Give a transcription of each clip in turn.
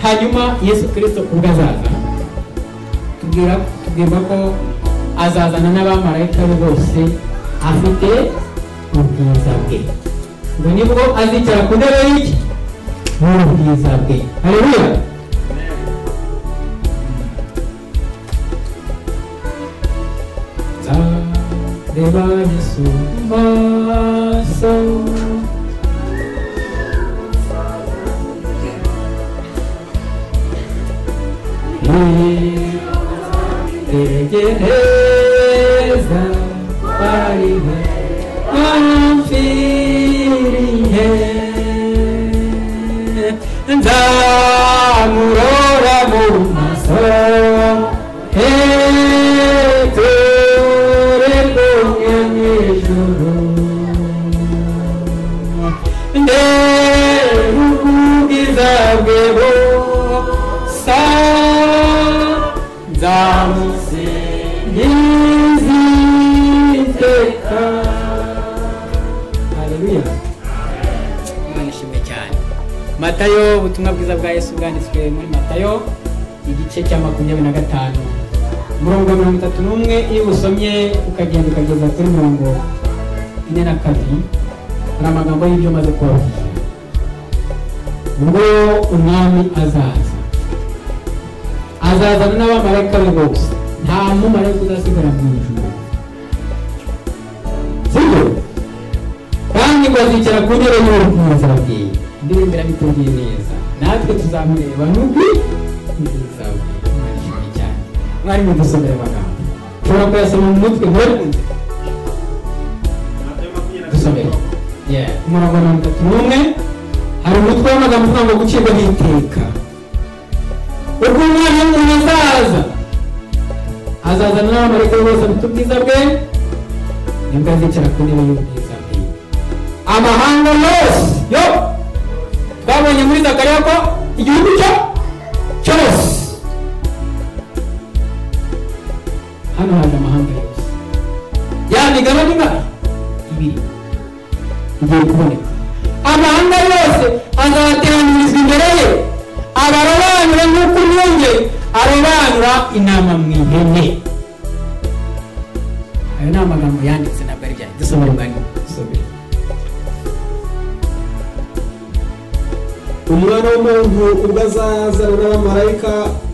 hanyuma Yesu Kristo ubwo azaza tubwirwa ko azazana n'abamarayika be bose afite ubwiza bwe, ngo nibwo azicara ku ntebe y'iki n'ubwiza bwe. Haleluya. Reba Yesu maso egereza parihe amfirihe nzamurora mu maso Matayo, ubutumwa bwiza bwa Yesu bwanditswe muri Matayo igice cya 25 umurongo wa 31 iyo usomye ukagenda ukageza kuri 42 hari amagambo y'ibyo maze kubabwira. Ngo umwami azazana n'abamarayika be bose, nta mumarayika uzasigara mu ijuru, sibyo? Kandi ngo azicara ku ntebe y'ubwiza bwe. Ndirimba bitubwiye neza, natwe tuzamureba n'ubwi nziza bwe. Mwari cyane, mwari mu dusomera amagambo ushobora kuyasoma mu mutwe ntukunze dusomera. Umurongo wa 31 hari umutwe w'amagambo uvuga ngo gucirwaho iteka. Ubwo umwana w'umuntu azazana n'abamarayika bose afite ubwiza bwe, nibwo azicara ku ntebe y'ubwiza bwe. Amahanga yose yo babonye muri Zakariya ko igihugu cyose hano haje amahanga yose, ya migabane ibiri igiye kuboneka. Amahanga yose azateranirizwa imbere ye, abarobanura nk'uko umwungeri arobanura intama mu ihene. Ayo ni amagambo yanditse ntabwo ari byanjye. Dusomere umwanya dusomere. Umwana w'umuntu ubwo azazana n'abamarayika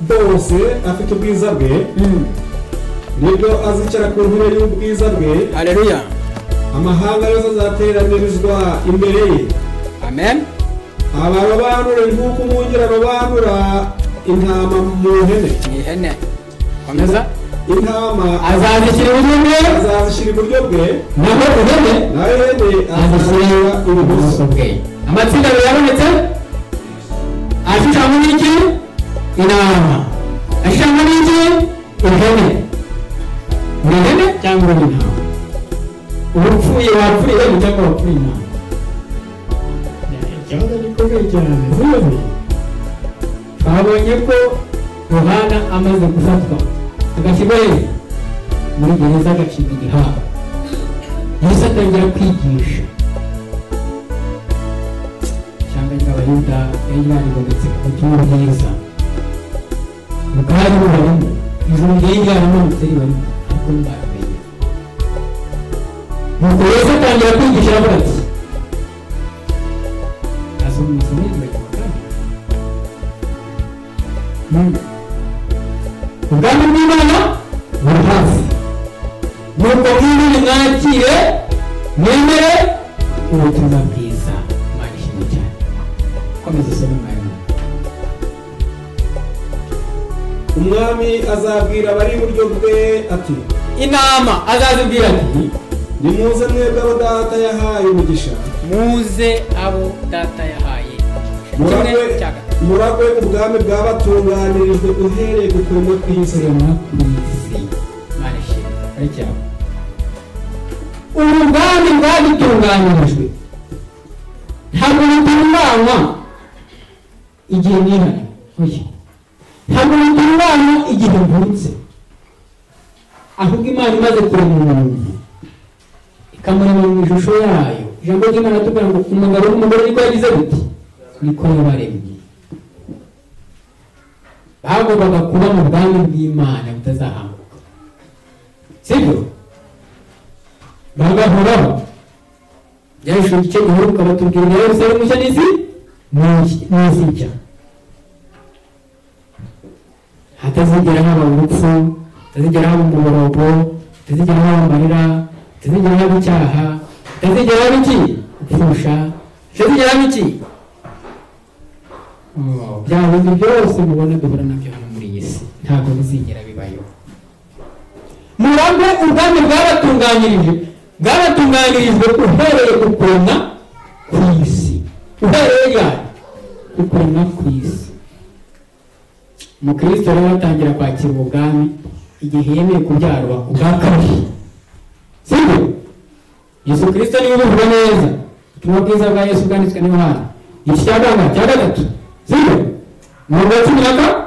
bose afite ubwiza bwe, nibwo azicara ku ntebe y'ubwiza bwe. Haleluya. Amahanga yose azateranirizwa imbere ye. Amen. Abarobanure nk'uko umwungeri arobanura intama mu ihene. Komeza. Intama azazishyira iburyo bwe, naho ihene azashyira ibumoso bwe. Amatsinda abiri yabonetse, ashushanywa n'iki? Intama. Ashushanywa n'iki? Ihene. Ni ihene cyangwa ni intama? Urupfuye wapfuye cyangwa wapfuye intama? Ikibazo gikomeye cyane. Twabonye ko Yohana amaze gufatwa agashyirwa muri gereza agacibwa igihanga, Yesu atangira kwigisha. Abayuda yari yarigometse ku butumwa bwiza, bwari bubarimo, ijuru ryari ryaramanutse ribarimo, ariko ntibamenye. Nuko Yesu atangira kwigisha aravuga ati, asoma isomo ry'Imana, ubwami bw'Imana buri hafi, nuko mwirinde mwakire mwemere ubutumwa bwiza. Imana ishimwe cyane. Komeza usome mwanya. Umwami azabwira abari iburyo bwe ati, intama azazibwira ati, nimuze mwebwe abo data yahaye umugisha, muze abo data yahaye, muragwe ubwami bwabatunganirijwe uhereye ku kuremwa kw'isi. Imana ishimwe. Ariko ubu bwami bwadutunganirijwe ntabwo butunganywa igihe nihari, ntabwo butunganywa igihe mvutse, ahubwo Imana imaze kurema umuntu ikamurema mu ishusho yayo. Ijambo ry'Imana tubwira ngo umugabo n'umugore niko yagize gute, niko yabaremye. bagombaga kuba mu bwami bw'Imana butazahambuka, sibyo? Bagahoraho. Byahishwe igice giheruka batubwira Yerusalemu nshya n'isi nshya, hatazigera haba urupfu, hatazigera haba umuborogo, hatazigera haba amarira, hatazigera haba icyaha, hatazigera haba iki? Gupfusha, hatazigera haba iki? Bya bindi byose mubona duhura nabyo hano muri iyi si ntabwo bizigera bibayo. Muragwe ubwami bwaratunganirijwe uhereye ku kuremwa ku isi. Uhereye ku kuremwa ku isi. Umukristo rero atangira kwakira ubwami igihe yemeye kubyarwa ubwa kabiri, sibyo? Yesu Kristo niwe ubivuga neza. Ubutumwa bwiza bwa Yesu bwanditswe na Yohana igice cya gatatu, sibyo? Umurongo wa 12.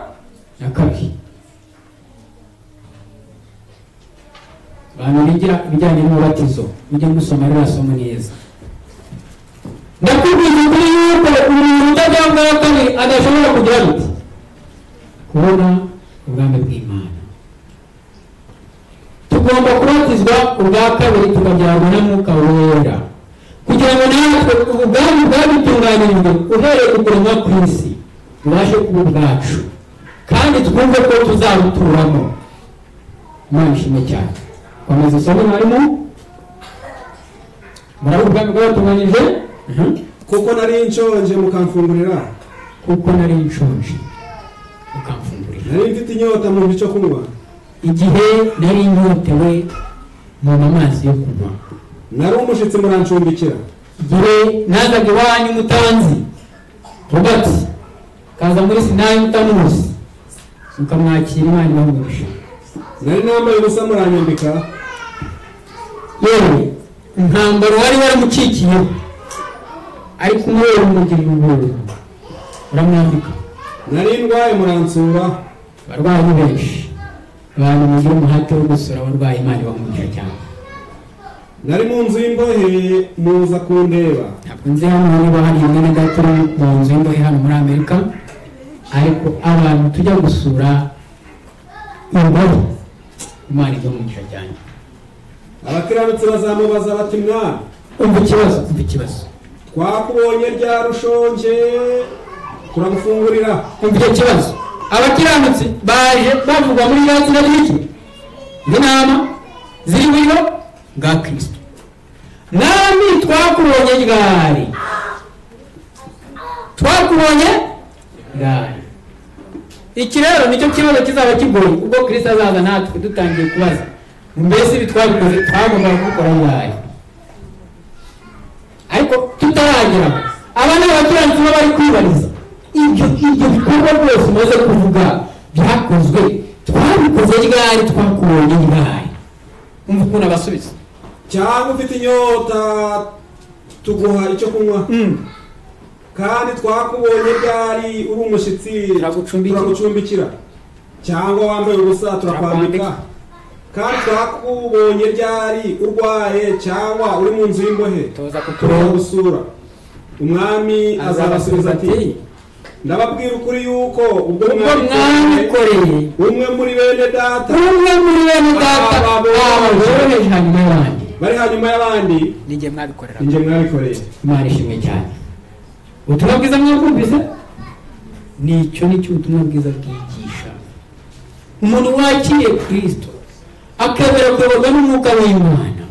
Abantu bigira ibijyanye n'umubatizo mujye musoma rero somo neza. Ndakubwiza ukuri yuko umuntu utajya bwa kabiri adashobora kugira gute? Kubona ubwami bw'Imana. Tugomba kubatizwa ubwa kabiri tukabyarwa na Mwuka Wera kugira ngo natwe ubwami bwadutunganirijwe uhereye ku kuremwa ku isi bubashe kuba ubwacu kandi twumve ko tuzabuturamo. Imana ishimwe cyane. Komeza isomo mwarimu. Murabe ubwami bwadutunganije. Kuko nari nshonje mukamfungurira. Kuko nari nshonje mukamfungurira. Nari mfite inyota mu bico kunywa. Igihe nari nyotewe mu amazi yo kunywa. Nari umushitsi murancumbikira. Igihe nazaga iwanyu mutanzi Robert kaza muri Sinayi mutamuzi mukamwakira Imana ibamurisha. Nari nambaye ubusa muranyambika. Yewe intambaro wari waramucikiye ariko umwere umugirira ubuntu uramwambika. Nari ndwaye muransura. Barwayi ni benshi, abantu mugira umuhate wo gusura abarwayi Imana ibamurisha cyane. Nari mu nzu y'imbohe muza kundeba. Ntabwo nzi hano niba hari imwe gato mu nzu y'imbohe hano muri Amerika, ariko abantu tujya gusura imbohe Imana ibamurisha cyane. Abakiranutsi bazamubaza bati mwana umva ikibazo twakubonye rya rushonje turagufungurira. Umva icyo kibazo. Abakiranutsi baje bavuga muri yazina y'iki n'inama ziri muri bwa Kristo. Nami twakubonye ryari? Iki rero nicyo kibazo kizaba kigoye ubwo Kristo azaza natwe dutangiye kubaza mbese bitwabikoze twagomba gukora ryari. Ariko tutaragera abana b'abakiranutsi bari kwibariza ibyo bikorwa byose umaze kuvuga byakozwe twabikoze ryari? Twakubonye ryari? Umva ukuntu abasubiza. Cyangwa ufite inyota tuguha icyo kunywa. Kandi twakubonye ryari uri umushitsi turagucumbikira. Cyangwa wambaye ubusa turakwambika. Kandi twakubonye ryari urwaye cyangwa uri mu nzu y'imbohe turagusura. Umwami azabasubiza ati ndababwira ukuri yuko ubwo mwabikoreye umwe muri bene data bari hanyuma y'abandi ninjye mwabikorera. Imana ishimwe cyane. Ubutumwa bwiza mwabwumvise? Nicyo ubutumwa bwiza bwigisha. Umuntu wakiriye Kristo akabera kuyoborwa n'Umwuka w'Imana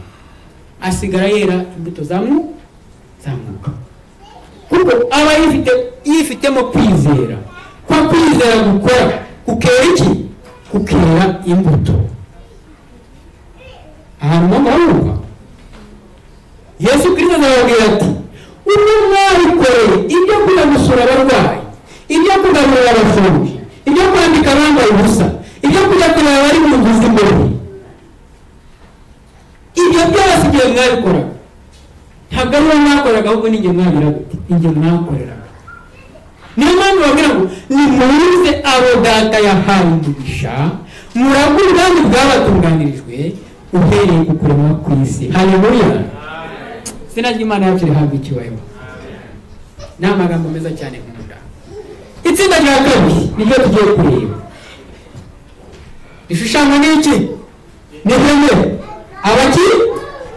asigara yera imbuto za Mwuka, kuko aba yifitemo kwizera. Kwa kwizera gukora kukera iki? Kukera imbuto. Ahantu mwumva Yesu Kristo arababwira ati ubwo mwabikoreye ibyo kujya gusura abarwayi, ibyo kugaburira abashonje, ibyo kwambika abambaye ubusa, ibyo kujya kureba abari mu nzu z'imbohe, ibyo byose igihe mwabikoraga ntabwo ari wowe mwakoraga ahubwo ninjye mwakoreraga. Niyo mpamvu babwira ngo nimuze abo data yahaye umugisha muragwe ubwami bwabatunganirijwe uhereye ku kuremwa ku isi. Haleluya. Izina ry'Imana yacu rihabwa icyubahiro. Ni amagambo meza cyane nkunda. itsinda rya kabiri niryo tugiye kureba. Ishushanywa n'iki? Ni ihene.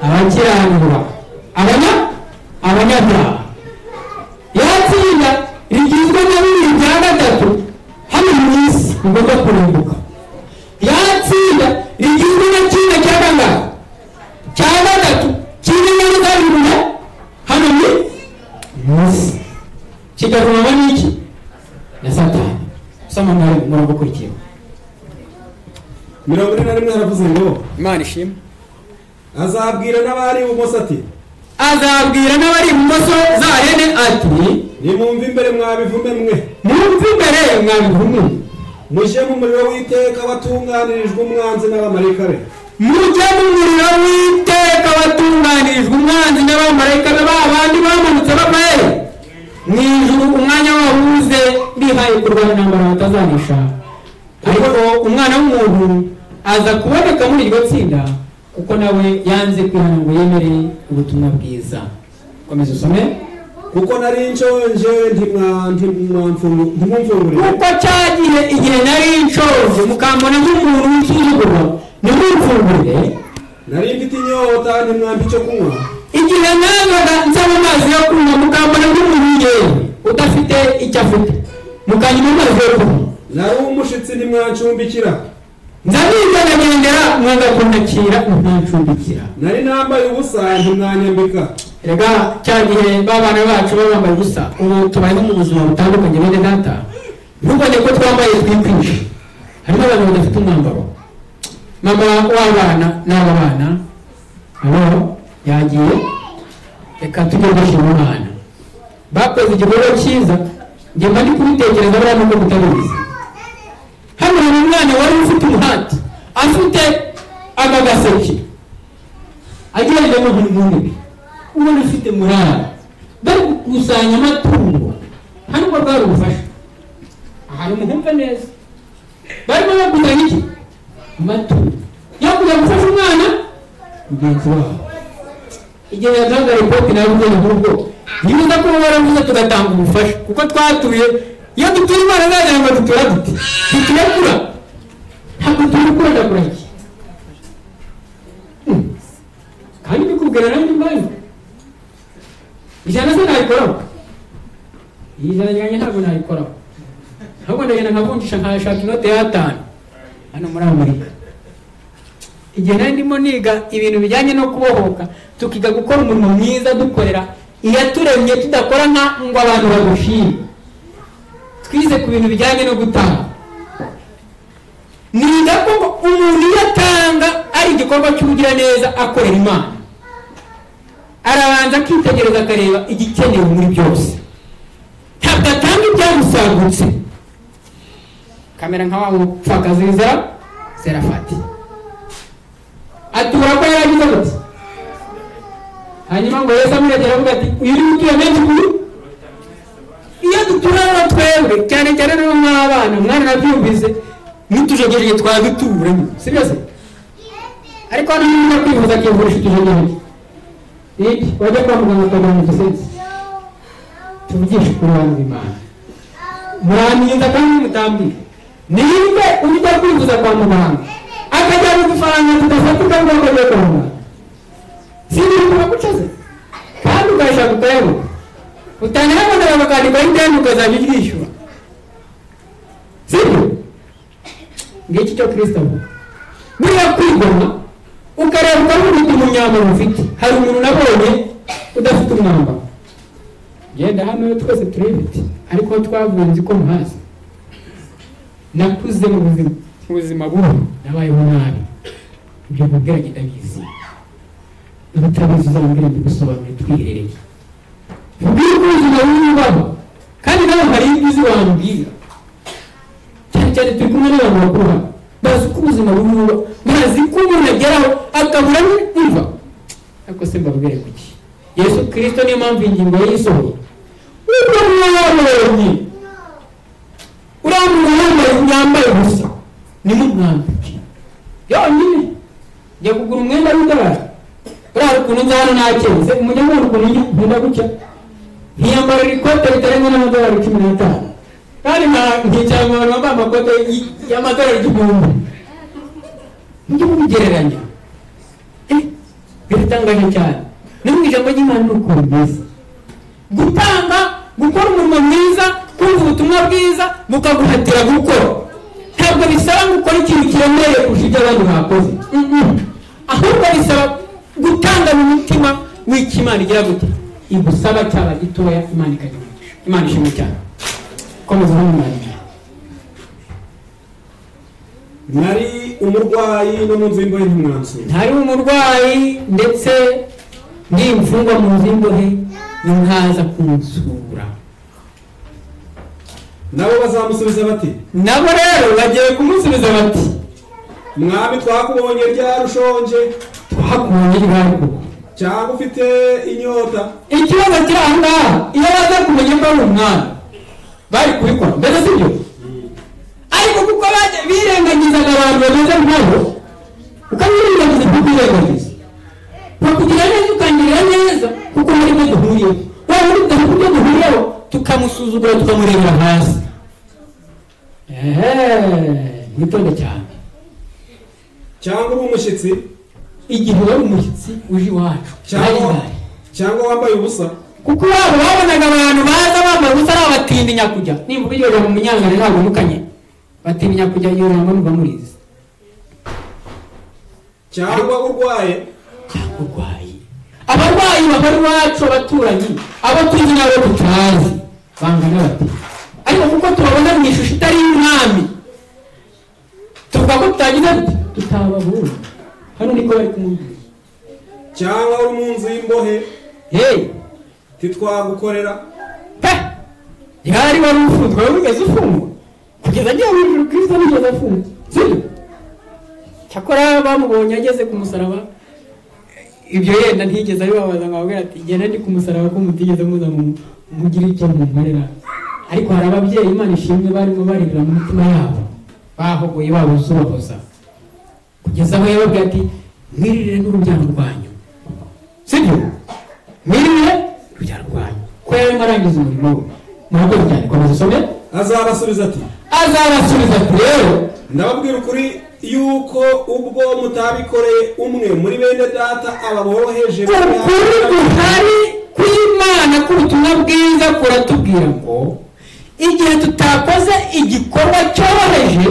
Abakiranirwa, abanyabyaha. Yatsinda rigizwe na bibiri bya gatatu hano mu isi bigomba kurimbuka. Yatsinda rigizwe na kimwe cya gatatu cy'ibinyabutabire hano mu isi kigavumwa n'iki? Na Satani. Soma umurongo ukurikiyeho. 41 haravuze ngo Imana ishimwe. azabwira n'abari ibumoso ati za hene ati nimwumve imbere mwabivume mwe, mujye mu muriro w'iteka watunganirijwe umwanzi n'abamarayika be. Babandi bamanutse bava mu ijuru umwanya wabuze bihaye kurwana intambara batazanisha. Ariko umwana w'umuntu aza kuboneka muri iryo tsinda kuko nawe yanze kwihana ngo yemere ubutumwa bwiza. Komeza usome. Kuko nari nshonje ntimumfungurire. Kuko cyagiye igihe nari nshonje mukambona nk'umuntu w'isuzugurwa ntimumfungurire. Nari mfite inyota ntimwampa icyo kunywa. Igihe nangaga nsaba amazi yo kunywa mukambona nk'umuntu w'ingenzi udafite icyo afite mukanyuma amazi yo kunywa. Nari umushitsi ntimwancumbikira. Nzagendera mwanga kunakira ntancumbikira. Nari nambaye ubusa ntimwanyambika. Rega cyagihe babana bacu bambaye ubusa ubu tubayeho mu buzima butandukanye bene data. Ntubone ko twambaye twikwishe. Harimo abantu badafite umwambaro. Mama w'abana n'abana abo yagiye reka tujye gushyira umwana. Bakoze igikorwa cyiza njye mba ndi kubitekereza bariya nuko mutabizi. Hano hari umwana wari ufite umuhati afite agagaseke agenda mu ntebe ubona ufite murara bari gukusanya amatungo. Hano ko bwari ubufasha ahari umuhumva neza barimo bakusanya iki? Amatungo yakujya gufasha umwana mugenzi wabo. Igihe yatanga ripoti nawe ugenda nk'ubwo nibuza ko baravuze tugatanga ubufasha kuko twatuye iyo dutura imana zagira ngo dutura dute ntiturakura ntabwo turakura ndakura iki kandi bikubwira nanjye mbanya ijana se nayikoraho iyi ijana ryanjye ntabwo nayikoraho ahubwo ndagenda nkavunjisha nkashaka inote ya5 hano muri Amerika. Igihe nari ndimo niga ibintu bijyanye no kubohoka tukiga gukora umurimo mwiza dukorera iyaturemye tudakora ngo abantu bagushime. Twize ku bintu bijyanye no gutanga. Niga ko umuntu yatanga ari igikorwa cy'ubugira neza akorera Imana. Arabanza akitegereza akareba igikenewe muri byose. Ntabwo atanga ibyamusagutse. Kamera nka wa mupfakazi Serafati. Atura ko yaragize gute? Hanyuma ngo Yesu amuragera avuga ati uyu utuye menshi kuri iyo duturana twebwe cyane cyane n'abana mwana nabyumvise nitujegeje twaduturanye sibyo se. Ariko hano niba kwivuza kivurisha tujegeje wajya kwa muganga ukagura mu gisenzi tuvugishe kuri abantu Imana muraninda kandi mutambire niba ujya kwivuza kwa muganga akajya mu dufaranga tudafatika ngo akajya kwa muganga sibiri kubagucaze kandi ugashaka kutayabuka utangira abana bakandika indembe ukazajya uryishyura sibyo. Ngiki cyo Kristo avuga buriya kwigomwa ukareba ukavuga umunyambaro ufite. Hari umuntu nabonye udafite umwambaro genda hano twese turibite ariko twavunze ko muhazi. Nakuze mu buzima bubi nabayeho nabi ibyo kubwira ndabizi ubutabizi uzambwira gusobanura twiherereye ubwira ubuzima bubaho kandi nawe hari ibizi wambwira cyane turi kumwe n'abantu bakuru bazi ko ubuzima bubaho bazi ko umuntu ageraho akabura n'imva. Ariko se mbabwire kuki Yesu Kristo niyo mpamvu ingingo yisohoye ubwo mwabonye uramuntu yambaye ubusa ni mu mwambike yonyine njya kugura umwenda w'idolari uriya ukuntu nza hano ntakeze umunyamwuga ukuntu nkunda gutya ntiyambarira ikote ritarenze n'amadolari 15 kandi nkicara mu bantu bambaye amakote y'amadolari 1000 njye mubigereranya biratangaje cyane no mu ijambo ry'Imana nuko bimeze gutanga gukora umurimo mwiza kumva ubutumwa bwiza bukaguhatira gukora ntabwo bisaba gukora ikintu kiremereye kurusha ibyo abandi bakoze ahubwo bisaba gutanga mu mutima w'ikimana igira gute igusaba cyaba gitoya Imana ikagimugisha Imana ishimwe cyane komeza n'umwanya nari umurwayi no mu nzu y'imbohe ntimwansu ntari umurwayi ndetse n'imfungwa mu nzu y'imbohe nkaza kunsura nabo bazamusubiza bati nabo rero bagiye kumusubiza bati mwami twakubonye ryari ushonje twakubonye ryari koko cyangwa ufite inyota ikibazo kiri aha ngaha iyo baza kumenya ko ari umwana bari kubikora mbese si byo ariko kuko birengagizaga abantu bameze nkabo ukabirengagiza kubirengagiza bakugira neza ukangirira neza kuko muri byo duhuriyeho waba muri byo duhuriyeho tukamusuzugura tukamurebera hasi mwitonde cyane cyangwa uri umushyitsi igihe wari umushyitsi uje iwacu cyangwa wambaye ubusa kuko waba wabonaga abantu baza bambaye ubusa ari abatindi nyakujya nimba ubiyoje mu munyangane ntabwo mukanye batindi nyakujya iyo jambo nuba murizi cyangwa urwaye abarwayi bari iwacu abaturanyi abo tuzi n'abo tutazi bangana bati ariko kuko tubabona mu ishusho itari y'umwami tuvuga ko tutagize tutababura hano niko bari kumubwira cyangwa uri mu nzu y'imbohe titwagukorera yari wari ufunzwe wari ugeze ufungwa kugeza agiye mu ijuru Kristo nigeze afunzwe sibyo cyakora bamubonye ageze ku musaraba ibyo yenda ntigeze abibabaza nkababwira ati genda ndi ku musaraba ko mutigeze muza mugire icyo munkorera ariko hari ababyeyi Imana ishimwe barimo barira mu mitima yabo bahogoye babuzubahoza kugeza aho yababwira ati mwirire n'urubyaro rwanyu sibyo mwirire urubyaro rwanyu ko yarimo arangiza umurimo we murakoze cyane komeza usome azabasubiza ati rero ndababwira ukuri yuko ubwo mutabikoreye umwe muri bene data ababoheje ukuri guhari kw'Imana k'ubutumwa bwiza kuratubwira ngo igihe tutakoze igikorwa cyoroheje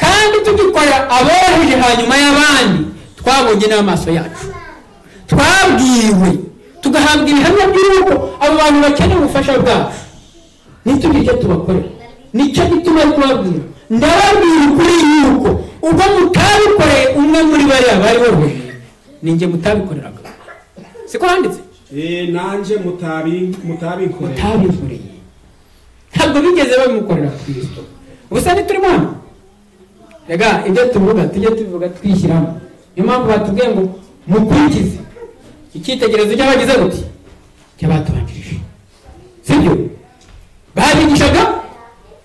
kandi tugikorera aboroheje hanyuma y'abandi twabonye n'amaso yacu twabwiwe tugahabwa ibihamya by'uko abo bantu bakeneye ubufasha bwacu ntitugire icyo tubakorera nicyo gituma ari kubabwira ndababwira ukuri yuko ubwo mutabikoreye umwe muri bariya bari boroheje ninjye mutabikoreraga siko handitse nanjye mutabikoreye ntabwo bigeze babimukorera Kristo ubusa ntiturimo hano rega ibyo tuvuga tujye tubivuga twishyiramo niyo mpamvu batubwiye ngo mukurikize icyitegererezo cy'abagize buti cy'abatubanjirije sibyo babigishaga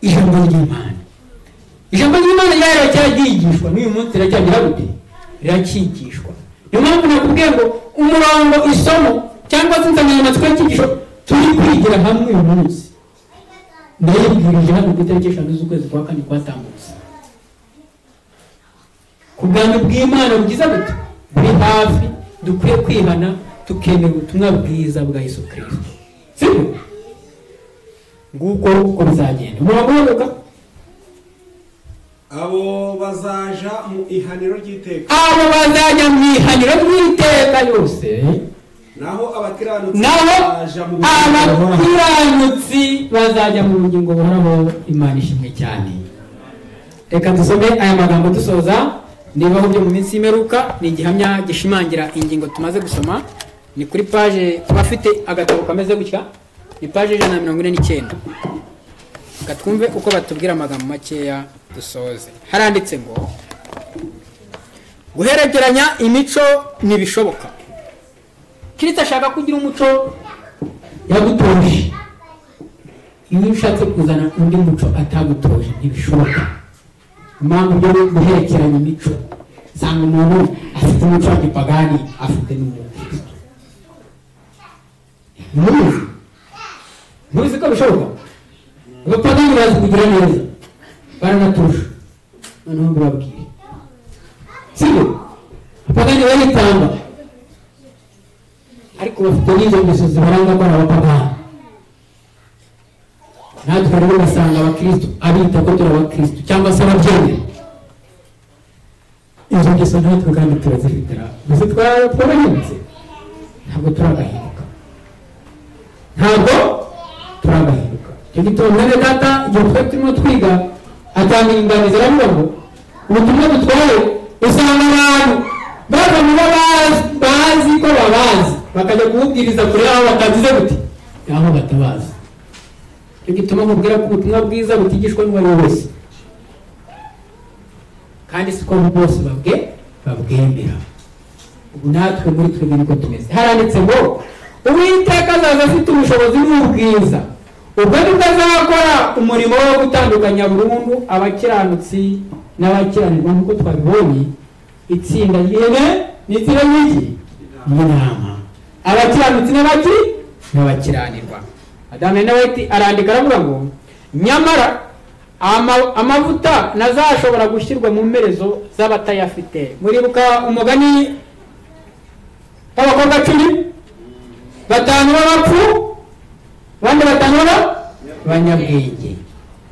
ijambo ry'Imana ryari cyagigishwa n'uyu munsi riracyagira gute riracyigishwa niyo mpamvu nakubwiye ngo umurongo isomo cyangwa se insanganyamatsiko y'icyigisho turi kwigira hamwe uyu munsi ndayibwirije hano ku itariki 5 z'ukwezi kwa 4 kwatambutse ku bwandu bw'Imana bugize gute buri hafi dukwiye kwihana tukemera ubutumwa bwiza bwa Yesu Kristo sibyo nguko uko bizagenda muramuka abo bazaja mu ihaniro ry'iteka yose naho abakiranutsi bazajya mu bugingo buhoraho Imana ishimwe cyane reka dusome aya magambo dusoza nibaho byo mu minsi y'imperuka ni igihamya gishimangira ingingo tumaze gusoma ni kuri page bafite agatabo kameze gutya ni page 149 gatwumve uko batubwira amagambo makeya dusoze haranditse ngo guheregeranya imico nibishoboka Kristo ashaka kugira umuco yagutoje iyo ushatse kuzana undi muco atagutoje ntibishoboka impamvu byo guherekeranya imico sanga umuntu afite umuco wa gipagani afite n'umukristo muzi ko bishoboka abapagani bazi kugira neza baranaturusha noneho mbabwire sibyo abapagani baritanga ariko bafite n'izo ngeso zibaranga ko ari abapagani natwe rero ugasanga abakristo abita ko turi abakristo cyangwa se ababyemera izo ngeso natwe kandi turazifitira gusa twarahindutse ntabwo turagahinduka icyo gitabo mwene data igihe twari turimo twiga atanga inyunganizi aravuga ngo ubutumwa dutwaye usanga abantu bava mu bazi ko babazi bakajya kububwiriza kure aho batagize buti aho batabazi. Icyo gituma mubwira ko ubutumwa bwiza butigishwa n'uwari wese kandi siko bose babwemera. Ubu natwe muri twebwe niko tumeze. Haranditse ngo Uwiteka azaza afite ubushobozi n'ubwiza, ubwo nibwo azakora umurimo wo gutandukanya burundu abakiranutsi n'abakiranirwa, nk'uko twabibonye itsinda ry'ihene n'itsinda ry'intama, abakiranutsi n'abakiranirwa. Adamu nawe arandika aravuga ngo nyamara amavuta nazashobora gushyirwa mu mperezo z'abatayafite. Muribuka umugani w'abakobwa 10, 5 b'abapfu abandi 5 b'abanyabwenge.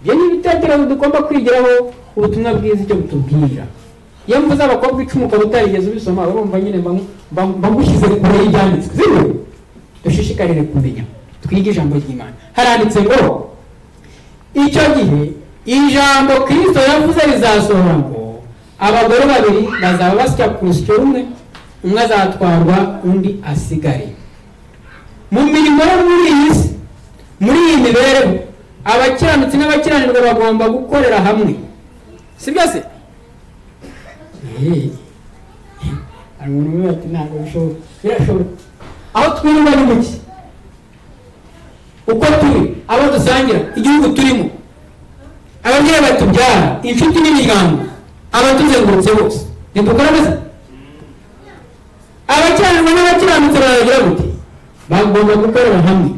Ibyo ni ibitekerezo tugomba kwigiraho ubutumwa bwiza icyo butubwira. Iyo mvuze abakobwa 10 ukaba utarigeze ubisoma urumva nyine bagushyize kure y'ibyanditswe. Sibyo? Dushishikarire kumenya, twige ijambo ry'Imana. Haranditse ngo icyo gihe ijambo Kristo yavuze rizasohora ngo abagore 2 bazaba basya ku rusyo rumwe, umwe azatwarwa undi asigare. Mu mirimo yo muri iyi mibereho abakiranutsi n'abakiranirwa bagomba gukorera hamwe. Sibyo se? Umuntu ati ntabwo birashoboka. Aho twirirwa ni muki, uko turi, abo dusangira, igihugu turimo, ababyeyi batubyara, inshuti n'imiryango, abatuzengurutse bose ntidukora neza. Abakiranirwa n'abakiranutsi baragira gute? Bagomba gukorera hamwe.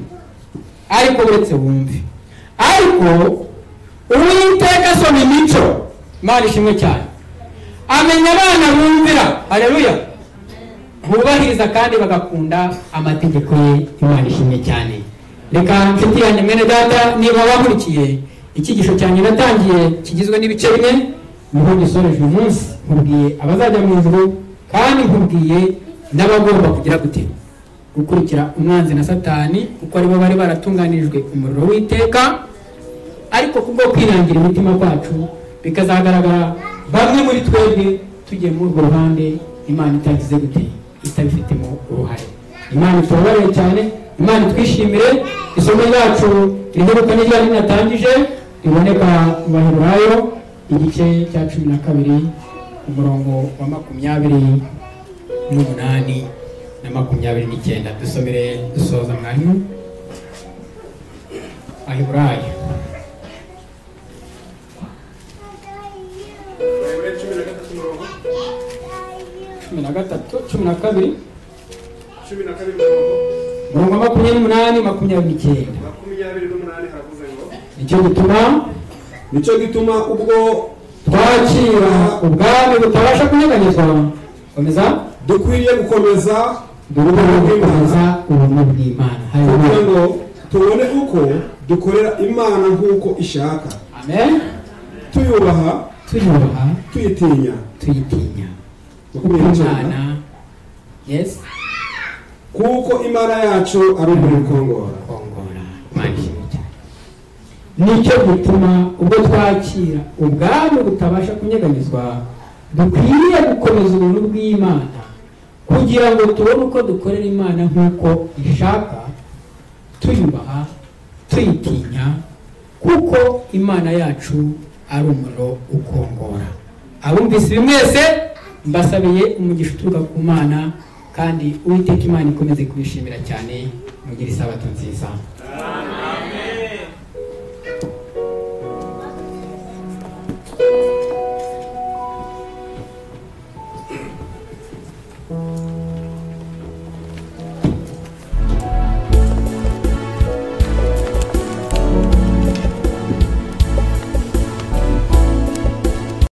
Ariko uretse wumve, ariko Uwiteka asoma imico, Imana ishimwe cyane, amenya abana bumvira, haleluya, bubahiriza kandi bagakunda amategeko ye. Imana ishimwe cyane. Reka nshuti yanjye mwene data, niba wakurikiye icyigisho cyanjye natangiye kigizwe n'ibice bine, niho gisoreje uyu munsi. Nkubwiye abazajya mu ijuru kandi nkubwiye n'abagomba kugira gute, gukurikira umwanzi na Satani, kuko aribo bari baratunganirijwe umuriro w'iteka. Ariko kubwo kwirangira imitima kwacu bikazagaragara bamwe muri twebwe tugiye muri urwo ruhande Imana itagize gute, itabifitemo uruhare. Imana itubabarire cyane, Imana twishimire. Isomo ryacu riheruka n'iryo natangije riboneka mu Baheburayo igice cya 12 umurongo wa 28 na 29. Dusomere dusoza mwarimu. Baheburayo 12 umurongo wa 28 nicyo gituma ubwo twakira ubwami butabasha kunyeganyezwa, komeza dukwiriye gukomeza ubuntu bw'Imana, kugira ngo tubone uko dukorera Imana nk'uko ishaka. Amen. Tuyubaha tuyitinya Imana. Yes, kuko Imana yacu ari ukongora. Nicyo gituma ubwo twakira ubwami butabasha kunyeganyezwa dukwiriye gukomeza ubuntu bw'Imana, kugira ngo tubone uko dukorera Imana nk'uko ishaka, tuyubaha tuyitinya, kuko Imana yacu ari umuriro ukongora. Abumvise ibi mwese mbasabiye umugisha uturuka ku Mana, kandi Uwiteka Imana ikomeze kubishimira cyane. Mugire isabato nziza.